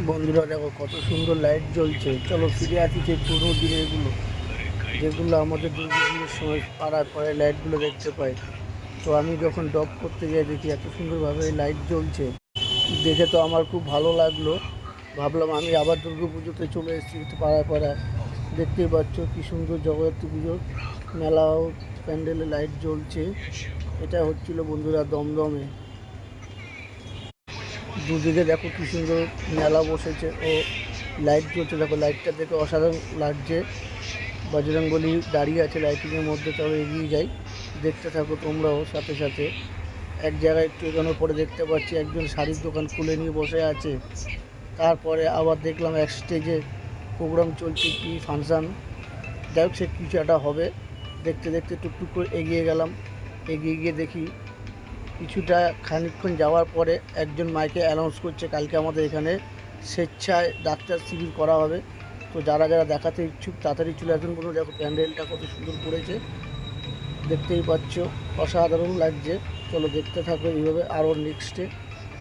বন্ধুরা দেখো কত সুন্দর লাইট জ্বলছে। চলো ফিরে আসি সেই পুরোনো দিনেরগুলো, যেগুলো আমাদের দুর্গাপুজোর সময় পাড়ার পরে লাইটগুলো দেখতে পাই। তো আমি যখন ড্রপ করতে যাই দেখি এত সুন্দরভাবে লাইট জ্বলছে, দেখে তো আমার খুব ভালো লাগলো। ভাবলাম আমি আবার দুর্গাপুজোতে চলে এসেছি একটু পাড়ায় পাড়ায়। দেখতেই পাচ্ছ কী সুন্দর জগদ্ধাত্রী পুজোর মেলাও প্যান্ডেলে লাইট জ্বলছে। এটা হচ্ছিল বন্ধুরা দমদমে। দুদিকে দেখো কি সুন্দর মেলা বসেছে ও লাইট জ্বলছে। দেখো লাইটটা দেখে অসাধারণ লাগছে। বজরংবলী দাঁড়িয়ে আছে লাইটিংয়ের মধ্যে। তবে এগিয়ে যাই, দেখতে থাকো তোমরাও সাথে সাথে। এক জায়গায় একটু এগোনোর পরে দেখতে পাচ্ছি একজন শাড়ির দোকান খুলে নিয়ে বসে আছে। তারপরে আবার দেখলাম এক স্টেজে প্রোগ্রাম চলছে, কি ফাংশান, যাই হোক সে কিছু একটা হবে। দেখতে দেখতে টুকটুক করে এগিয়ে গেলাম। এগিয়ে গিয়ে দেখি কিছুটা খানিকক্ষণ যাওয়ার পরে একজন মাইকে অ্যানাউন্স করছে কালকে আমাদের এখানে স্বেচ্ছায় ডাক্তার শিবির করা হবে। তো যারা যারা দেখাতে ইচ্ছুক তাড়াতাড়ি চলে আসুন। বলুন, দেখো প্যান্ডেলটা কত সুন্দর করেছে, দেখতেই পাচ্ছ, অসাধারণ লাগছে। চলো দেখতে থাকো এইভাবে আরও নেক্সটে।